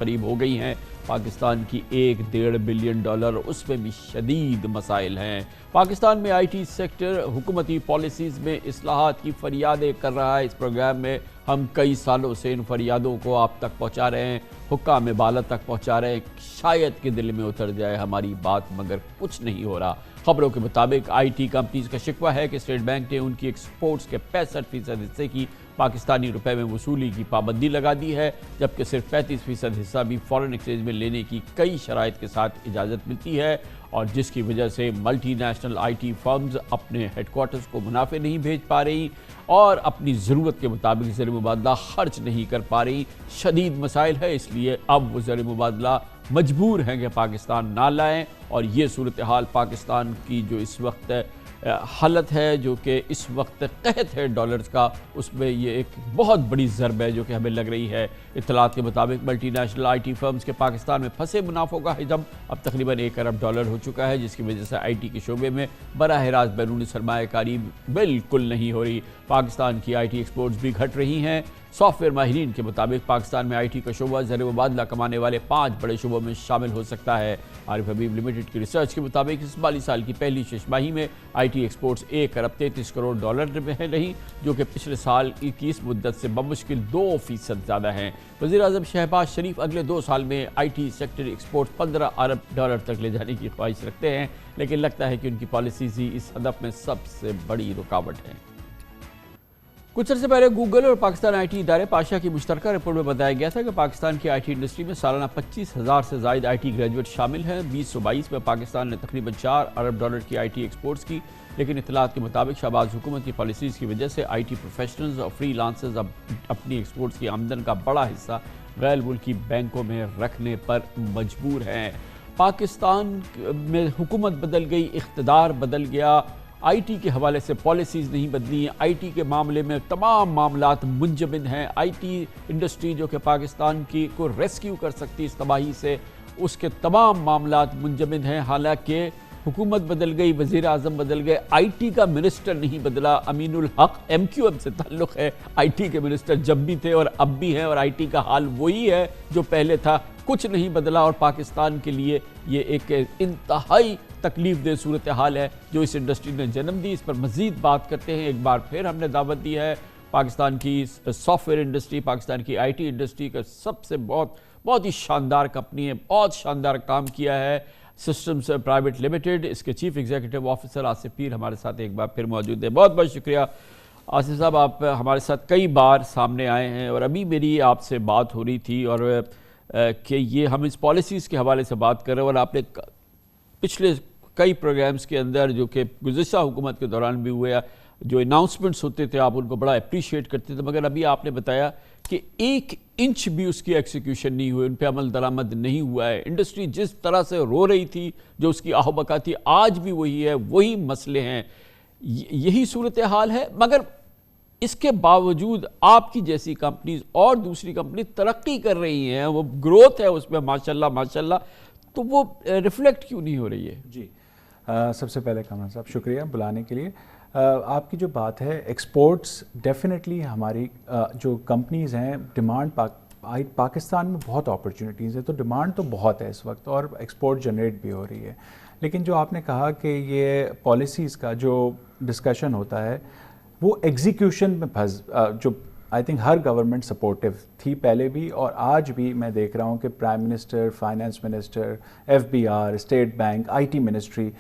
قریب ہو گئی ہیں۔ پاکستان کی $1.5 بلین اس میں بھی شدید مسائل ہیں۔ پاکستان میں آئی ٹی سیکٹر حکومتی پالیسیز میں اصلاحات کی فریادیں کر رہا ہے۔ اس پروگرام میں ہم کئی سالوں سے ان فریادوں کو آپ تک پہنچا رہے ہیں، حکام بالا تک پہنچا رہے ہیں، شاید کہ دل میں اتر جائے ہماری بات، مگر کچھ نہیں ہو رہا۔ خبروں کے مطابق آئی ٹی کمپنیز کا شکوہ ہے کہ اسٹیٹ بینک نے ان کی ایکسپورٹس کے 65% حصے کی پاکستانی روپے میں وصولی کی پابندی لگا دی ہے، جبکہ صرف 35% حصہ بھی فارن ایکسچینج میں لینے کی کئی شرائط کے ساتھ اجازت ملتی ہے، اور جس کی وجہ سے multinational I T firms اپنے ہیڈ کوارٹرز کو منافع نہیں بھیج پا رہی اور اپنی ضرورت کے مطابق زر مبادلہ خرچ نہیں کر پا رہی۔ شدید مسائل ہے، اس لیے اب وہ زر مبادلہ مجبور ہیں کہ پاکستان نہ لائیں، اور یہ صورتحال پاکستان کی جو اس وقت حالت ہے، جو کہ اس وقت قحط ہے ڈالرز کا، اس میں یہ ایک بہت بڑی ضرب ہے جو کہ ہمیں لگ رہی ہے۔ اطلاعات کے مطابق multinational I T firms کے پاکستان میں پھنسے منافعوں کا حجم اب تقریباً $1 ارب ہو چکا ہے، جس کی وجہ سے آئی ٹی کے شعبے میں براہ راست بیرونی سرمایہ کاری بالکل نہیں ہو رہی۔ پاکستان کی آئی ٹی ایکسپورٹس بھی گھٹ رہی ہیں۔ سافٹ ویئر ماہرین کے مطابق پاکستان میں آئی ٹی کا شعبہ زر مبادلہ کمانے والے 5 بڑے شعبوں میں شامل ہو سکتا ہے۔ عارف حبیب لمیٹڈ کی ریسرچ کے مطابق اس مالی سال کی پہلی 6 ماہی میں آئی ٹی ایکسپورٹس $1 ارب 33 کروڑ میں رہی، جو کہ پچھلے سال کی اس مدت سے بمشکل 2% زیادہ ہیں۔ وزیر اعظم شہباز شریف اگلے 2 سال میں آئی ٹی سیکٹر ایکسپورٹ $15 ارب تک لے جانے کی خواہش رکھتے ہیں، لیکن لگتا ہے کہ ان کی پالیسیز ہی اس ہدف میں سب سے بڑی رکاوٹ ہے۔ کچھ عرصے پہلے گوگل اور پاکستان آئی ٹی ادارے پاشا کی مشترکہ رپورٹ میں بتایا گیا تھا کہ پاکستان کی آئی ٹی انڈسٹری میں سالانہ 25,000 سے زائد آئی ٹی گریجویٹ شامل ہیں۔ 2022 میں پاکستان نے تقریباً $4 ارب کی آئی ٹی ایکسپورٹس کی، لیکن اطلاعات کے مطابق شہباز حکومت کی پالیسیز کی وجہ سے آئی ٹی پروفیشنلز اور فری لانسرز اب اپنی ایکسپورٹس کی آمدن کا بڑا حصہ غیر ملکی بینکوں میں رکھنے پر مجبور ہیں۔ پاکستان میں حکومت بدل گئی، اقتدار بدل گیا، آئی ٹی کے حوالے سے پالیسیز نہیں بدلی ہیں، آئی ٹی کے معاملے میں تمام معاملات منجمد ہیں۔ آئی ٹی انڈسٹری جو کہ پاکستان کی کو ریسکیو کر سکتی اس تباہی سے، اس کے تمام معاملات منجمد ہیں۔ حالانکہ حکومت بدل گئی، وزیر اعظم بدل گئے، آئی ٹی کا منسٹر نہیں بدلا۔ امین الحق MQM سے تعلق ہے، آئی ٹی کے منسٹر جب بھی تھے اور اب بھی ہیں، اور آئی ٹی کا حال وہی ہے جو پہلے تھا، کچھ نہیں بدلا، اور پاکستان کے لیے یہ ایک انتہائی تکلیف دہ صورتحال ہے جو اس انڈسٹری نے جنم دی۔ اس پر مزید بات کرتے ہیں۔ ایک بار پھر ہم نے دعوت دی ہے پاکستان کی سافٹ ویئر انڈسٹری، پاکستان کی آئی ٹی انڈسٹری کا سب سے بہت ہی شاندار کمپنی ہے، بہت شاندار کام کیا ہے، سسٹمز پرائیویٹ لمیٹڈ۔ اس کے chief executive officer Asif Pir ہمارے ساتھ ایک بار پھر موجود ہیں۔ بہت بہت شکریہ آصف صاحب، آپ ہمارے ساتھ کئی بار سامنے آئے ہیں، اور ابھی میری آپ سے بات ہو رہی تھی اور کہ یہ ہم اس پالیسیز کے حوالے سے بات کر رہے ہیں، اور آپ نے پچھلے کئی پروگرامز کے اندر جو کہ گزشتہ حکومت کے دوران بھی ہوئے، جو اناؤنسمنٹس ہوتے تھے آپ ان کو بڑا اپریشیٹ کرتے تھے، مگر ابھی آپ نے بتایا کہ 1 انچ بھی اس کی ایکسیکیوشن نہیں ہوئی، ان پہ عمل درآمد نہیں ہوا ہے۔ انڈسٹری جس طرح سے رو رہی تھی، جو اس کی آہ و بکا تھی، آج بھی وہی ہے، وہی مسئلے ہیں، یہی صورتحال ہے۔ مگر اس کے باوجود آپ کی جیسی کمپنیز اور دوسری کمپنی ترقی کر رہی ہیں، وہ گروتھ ہے اس میں ماشاءاللہ، تو وہ ریفلیکٹ کیوں نہیں ہو رہی ہے؟ جی، سب سے پہلے کامران صاحب شکریہ بلانے کے لیے۔ آپ کی جو بات ہے ایکسپورٹس، ڈیفینیٹلی ہماری جو کمپنیز ہیں، ڈیمانڈ پاکستان میں بہت اپرچونیٹیز ہے، تو ڈیمانڈ تو بہت ہے اس وقت، اور ایکسپورٹ جنریٹ بھی ہو رہی ہے۔ لیکن جو آپ نے کہا کہ یہ پالیسیز کا جو ڈسکشن ہوتا ہے وہ ایگزیکیوشن میں جو I think Hare government supportive تھی پہلے بھی، اور آج بھی میں دیکھ رہا ہوں کہ prime minister, finance minister, FBR، state bank, I T ministry,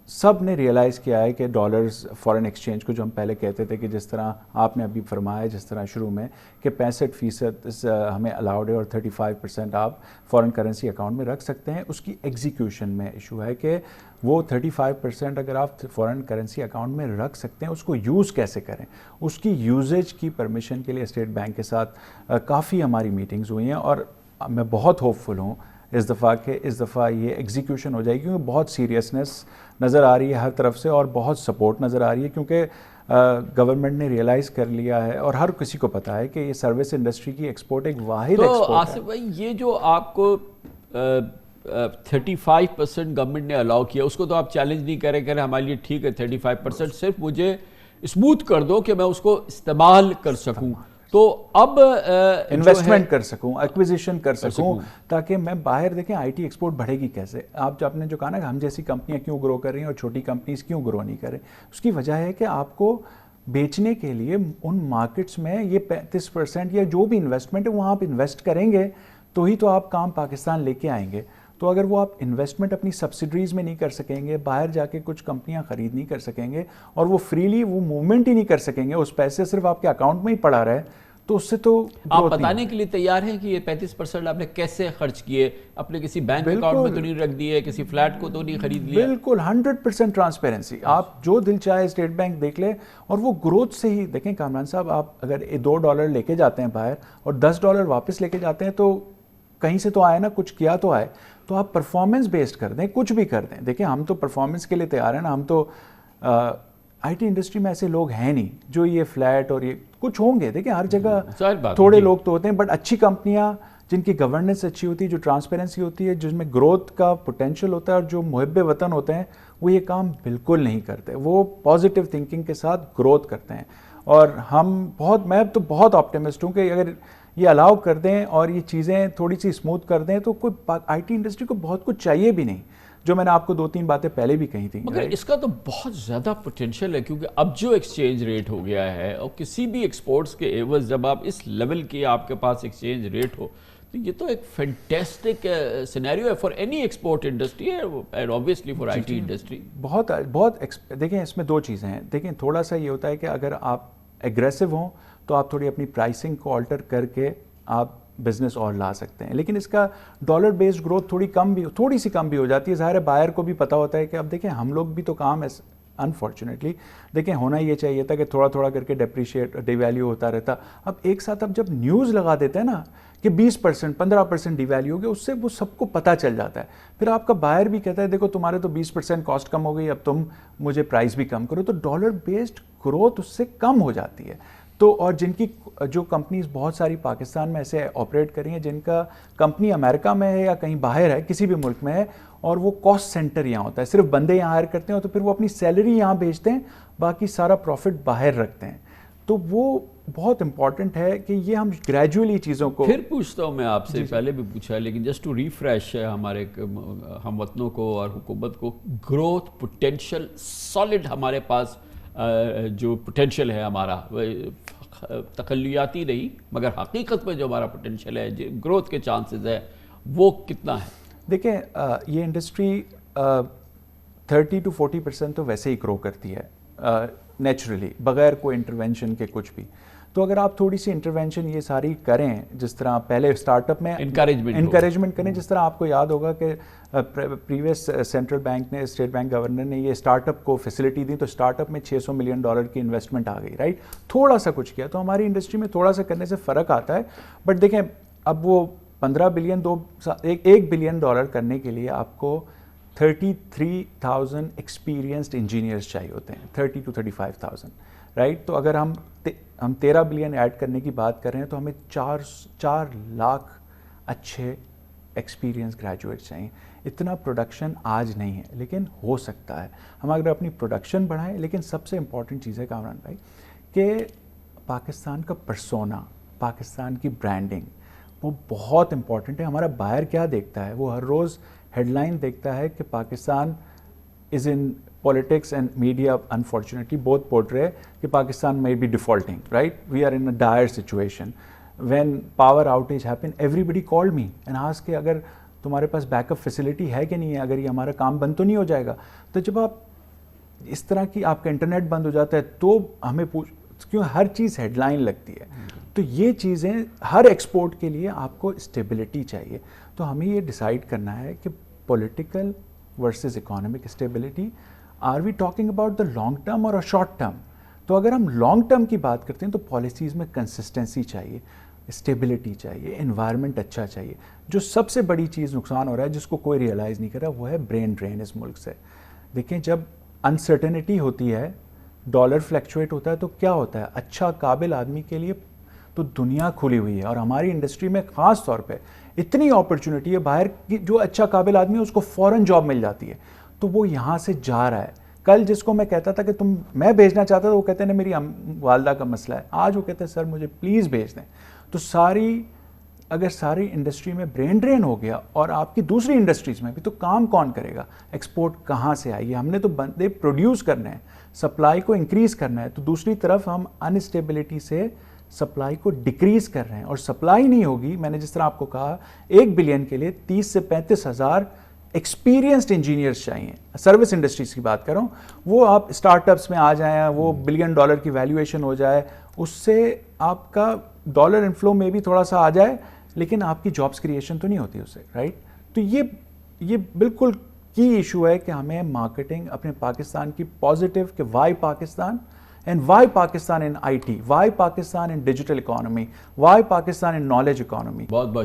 سب نے ریئلائز کیا ہے کہ ڈالرز فارن ایکسچینج کو، جو ہم پہلے کہتے تھے کہ جس طرح آپ نے ابھی فرمایا، جس طرح شروع میں کہ 65% ہمیں الاؤڈ ہے اور 35% آپ فارن کرنسی اکاؤنٹ میں رکھ سکتے ہیں، اس کی ایگزیکیوشن میں ایشو ہے کہ وہ 35% اگر آپ فارن کرنسی اکاؤنٹ میں رکھ سکتے ہیں، اس کو یوز کیسے کریں، اس کی یوزیج کی پرمیشن کے لیے اسٹیٹ بینک کے ساتھ کافی ہماری میٹنگز ہوئی ہیں، اور میں بہت ہوپ فل ہوں اس دفعہ یہ ایگزیکیوشن ہو جائے گی، کیونکہ بہت سیریسنس نظر آ رہی ہے ہر طرف سے، اور بہت سپورٹ نظر آ رہی ہے، کیونکہ گورنمنٹ نے ریئلائز کر لیا ہے، اور ہر کسی کو پتا ہے کہ یہ سروس انڈسٹری کی ایکسپورٹ ایک واحد ایکسپورٹ ہے۔ تو آصف بھائی، یہ جو آپ کو 35% گورنمنٹ نے الاؤ کیا، اس کو تو آپ چیلنج نہیں کریں کہ ہمارے لیے ٹھیک ہے 35%، صرف مجھے اسموتھ کر دو کہ میں اس کو استعمال کر سکوں۔ تو اب انویسٹمنٹ کر سکوں, ایکویزیشن کر سکوں, تاکہ میں باہر دیکھیں آئی ٹی ایکسپورٹ بڑھے گی کیسے. آپ نے جو کہا نا کہ ہم جیسی کمپنیاں کیوں گرو کر رہی ہیں اور چھوٹی کمپنیز کیوں گرو نہیں کر رہی, اس کی وجہ ہے کہ آپ کو بیچنے کے لیے ان مارکیٹس میں یہ 35% یا جو بھی انویسٹمنٹ ہے وہاں آپ انویسٹ کریں گے تو ہی تو آپ کام پاکستان لے کے آئیں گے. تو اگر وہ آپ انویسٹمنٹ اپنی سبسڈریز میں نہیں کر سکیں گے, باہر جا کے کچھ کمپنیاں خرید نہیں کر سکیں گے, اور وہ فریلی وہ موومنٹ ہی نہیں کر سکیں گے, اس پیسے صرف آپ کے اکاؤنٹ میں ہی پڑا رہے, تو اس سے تو آپ بتانے کے لیے تیار ہیں کہ یہ 35% آپ نے کیسے خرچ کیے؟ اپنے کسی بینک اکاؤنٹ میں تو نہیں رکھ دیے, کسی فلیٹ کو تو نہیں خرید لیا؟ بالکل 100% ٹرانسپیرنسی. آپ جو دل چاہے اسٹیٹ بینک دیکھ لے, اور وہ گروتھ سے ہی دیکھیں. کامران صاحب, آپ اگر $2 لے کے جاتے ہیں باہر اور $10 واپس لے کے جاتے ہیں, تو کہیں سے تو آئے نا, کچھ کیا تو آئے. تو آپ پرفارمنس بیسڈ کر دیں, کچھ بھی کر دیں. دیکھیں ہم تو پرفارمنس کے لیے تیار ہیں نا, ہم تو آئی ٹی انڈسٹری میں ایسے لوگ ہیں نہیں جو یہ فلیٹ اور یہ کچھ ہوں گے. دیکھیں ہر جگہ تھوڑے لوگ تو ہوتے ہیں, بٹ اچھی کمپنیاں جن کی گورننس اچھی ہوتی ہے, جو ٹرانسپیرنسی ہوتی ہے, جس میں گروتھ کا پوٹینشیل ہوتا ہے, اور جو محب وطن ہوتے ہیں, وہ یہ کام بالکل نہیں کرتے. وہ پازیٹیو تھنکنگ کے ساتھ گروتھ کرتے ہیں. اور میں تو بہت آپٹیمسٹ ہوں کہ اگر یہ الاؤ کر دیں اور یہ چیزیں تھوڑی سی اسموتھ کر دیں, تو کوئی آئی ٹی انڈسٹری کو بہت کچھ چاہیے بھی نہیں, جو میں نے آپ کو 2-3 باتیں پہلے بھی کہی تھیں. مگر اس کا تو بہت زیادہ پوٹینشیل ہے, کیونکہ اب جو ایکسچینج ریٹ ہو گیا ہے, اور کسی بھی ایکسپورٹس کے ایوز جب آپ اس لیول کی آپ کے پاس ایکسچینج ریٹ ہو, تو یہ تو ایک فینٹیسٹک سینیریو ہے for any export industry and obviously for I T industry. بہت دیکھیں اس میں 2 چیزیں ہیں. دیکھیں تھوڑا سا یہ ہوتا ہے کہ اگر آپ ایگریسو ہوں تو آپ تھوڑی اپنی پرائسنگ کو آلٹر کر کے آپ بزنس اور لا سکتے ہیں, لیکن اس کا ڈالر بیسڈ گروتھ تھوڑی سی کم بھی ہو جاتی ہے. ظاہر ہے بائر کو بھی پتا ہوتا ہے کہ اب دیکھیں ہم لوگ بھی تو کام انفارچونیٹلی دیکھیں ہونا یہ چاہیے تھا کہ تھوڑا تھوڑا کر کے ڈی ویلیو ہوتا رہتا. اب ایک ساتھ اب جب نیوز لگا دیتے ہیں نا کہ 20% 15% ڈی ویلیو ہو گیا, اس سے وہ سب کو پتہ چل جاتا ہے. پھر آپ کا بائر بھی کہتا ہے دیکھو تمہارے تو 20% کاسٹ کم ہو گئی, اب تم مجھے پرائز بھی کم کرو, تو ڈالر بیسڈ گروتھ اس سے کم ہو جاتی ہے. تو اور جن کی جو کمپنیز بہت ساری پاکستان میں ایسے آپریٹ کر رہی ہیں, جن کا کمپنی امریکہ میں ہے یا کہیں باہر ہے, کسی بھی ملک میں ہے, اور وہ کاسٹ سینٹر یہاں ہوتا ہے, صرف بندے یہاں ہائر کرتے ہیں, تو پھر وہ اپنی سیلری یہاں بھیجتے ہیں, باقی سارا پروفٹ باہر رکھتے ہیں. تو وہ بہت امپورٹنٹ ہے کہ یہ ہم گریجولی چیزوں کو. پھر پوچھتا ہوں میں آپ سے, پہلے بھی پوچھا ہے لیکن جسٹ ٹو ریفریش ہمارے ہم وطنوں کو اور حکومت کو, گروتھ پوٹینشیل سالڈ ہمارے پاس جو پوٹینشیل ہے ہمارا, تخلیاتی نہیں مگر حقیقت میں جو ہمارا پوٹینشیل ہے, گروتھ کے چانسز ہے, وہ کتنا ہے؟ دیکھیں یہ انڈسٹری 30 to 40% تو ویسے ہی گرو کرتی ہے نیچرلی, بغیر کوئی انٹرونشن کے کچھ بھی. تو اگر آپ تھوڑی سی انٹرونشن یہ ساری کریں, جس طرح پہلے اسٹارٹ اپ میں انکریجمنٹ کریں, جس طرح آپ کو یاد ہوگا کہ پریویس سینٹرل بینک نے, اسٹیٹ بینک گورنر نے یہ اسٹارٹ اپ کو فیسلٹی دی, تو اسٹارٹ اپ میں $600 ملین کی انویسٹمنٹ آ گئی, رائٹ. تھوڑا سا کچھ کیا, تو ہماری انڈسٹری میں تھوڑا سا کرنے سے فرق آتا ہے. بٹ دیکھیں اب وہ $15 بلین $1 بلین کرنے کے لیے آپ کو 33,000 ایکسپیرینسڈ انجینئرز چاہیے ہوتے ہیں, 30 to 35,000, رائٹ. تو اگر ہم 13 بلین ایڈ کرنے کی بات کر رہے ہیں, تو ہمیں 4 لاکھ اچھے ایکسپیرینس گریجویٹ چاہیے. اتنا پروڈکشن آج نہیں ہے, لیکن ہو سکتا ہے ہم اگر اپنی پروڈکشن بڑھائیں. لیکن سب سے امپورٹنٹ چیز ہے کامران بھائی کہ پاکستان کا پرسونا, پاکستان کی برانڈنگ, وہ بہت امپورٹنٹ ہے. ہمارا بائر کیا دیکھتا ہے, وہ ہر روز ہیڈ لائن دیکھتا ہے کہ پاکستان از ان politics and media unfortunately both portray کہ Pakistan may be defaulting, right? We are in a dire situation. When power outage happened, everybody called me and asked کہ اگر تمہارے پاس بیک اپ فیسلٹی ہے کہ نہیں ہے, اگر یہ ہمارا کام بند تو نہیں ہو جائے گا. تو جب آپ اس طرح کی آپ کا انٹرنیٹ بند ہو جاتا ہے, تو ہمیں کیوں ہر چیز ہیڈ لائن لگتی ہے. تو یہ چیزیں ہر ایکسپورٹ کے لیے آپ کو اسٹیبلٹی چاہیے. تو ہمیں یہ ڈیسائیڈ کرنا ہے کہ political versus economic stability, are we talking about the long term اور شارٹ ٹرم. تو اگر ہم لانگ ٹرم کی بات کرتے ہیں تو پالیسیز میں کنسسٹنسی چاہیے, اسٹیبلٹی چاہیے, انوائرمنٹ اچھا چاہیے. جو سب سے بڑی چیز نقصان ہو رہا ہے جس کو کوئی ریئلائز نہیں کر رہا, وہ ہے برین ڈرین اس ملک سے. دیکھیں جب انسرٹنٹی ہوتی ہے, ڈالر فلیکچویٹ ہوتا ہے, تو کیا ہوتا ہے, اچھا قابل آدمی کے لیے تو دنیا کھلی ہوئی ہے. اور ہماری انڈسٹری میں خاص طور پہ اتنی اپرچونٹی ہے, باہر کی جو اچھا قابل آدمی ہے اس کو فوراً جاب مل جاتی ہے, تو وہ یہاں سے جا رہا ہے. کل جس کو میں کہتا تھا کہ میں بھیجنا چاہتا تھا وہ کہتے ہیں میری والدہ کا مسئلہ ہے, آج وہ کہتے ہیں سر مجھے پلیز بھیج دیں. تو اگر ساری انڈسٹری میں برین ڈرین ہو گیا اور آپ کی دوسری انڈسٹریز میں بھی, تو کام کون کرے گا؟ ایکسپورٹ کہاں سے آئے گی؟ ہم نے تو بندے پروڈیوس کرنے ہیں, سپلائی کو انکریز کرنا ہے. تو دوسری طرف ہم انسٹیبلٹی سے سپلائی کو ڈکریز کر رہے ہیں, اور سپلائی نہیں ہوگی. میں نے جس طرح آپ کو کہا 1 بلین کے لیے 30 سے 35 ہزار ایکسپیرینسڈ انجینئرس چاہیے. سروس انڈسٹریز کی بات کر رہا ہوں, وہ آپ اسٹارٹ اپس میں آ جائیں, وہ $1 بلین کی ویلیویشن ہو جائے, اس سے آپ کا ڈالر انفلو میں بھی تھوڑا سا آ جائے, لیکن آپ کی جابس کریشن تو نہیں ہوتی اس سے, رائٹ؟ تو یہ بالکل کی ایشو ہے کہ ہمیں مارکیٹنگ اپنے پاکستان کی پازیٹیو, کہ why Pakistan and why Pakistan in IT, why Pakistan in digital economy, why Pakistan in knowledge economy. بہت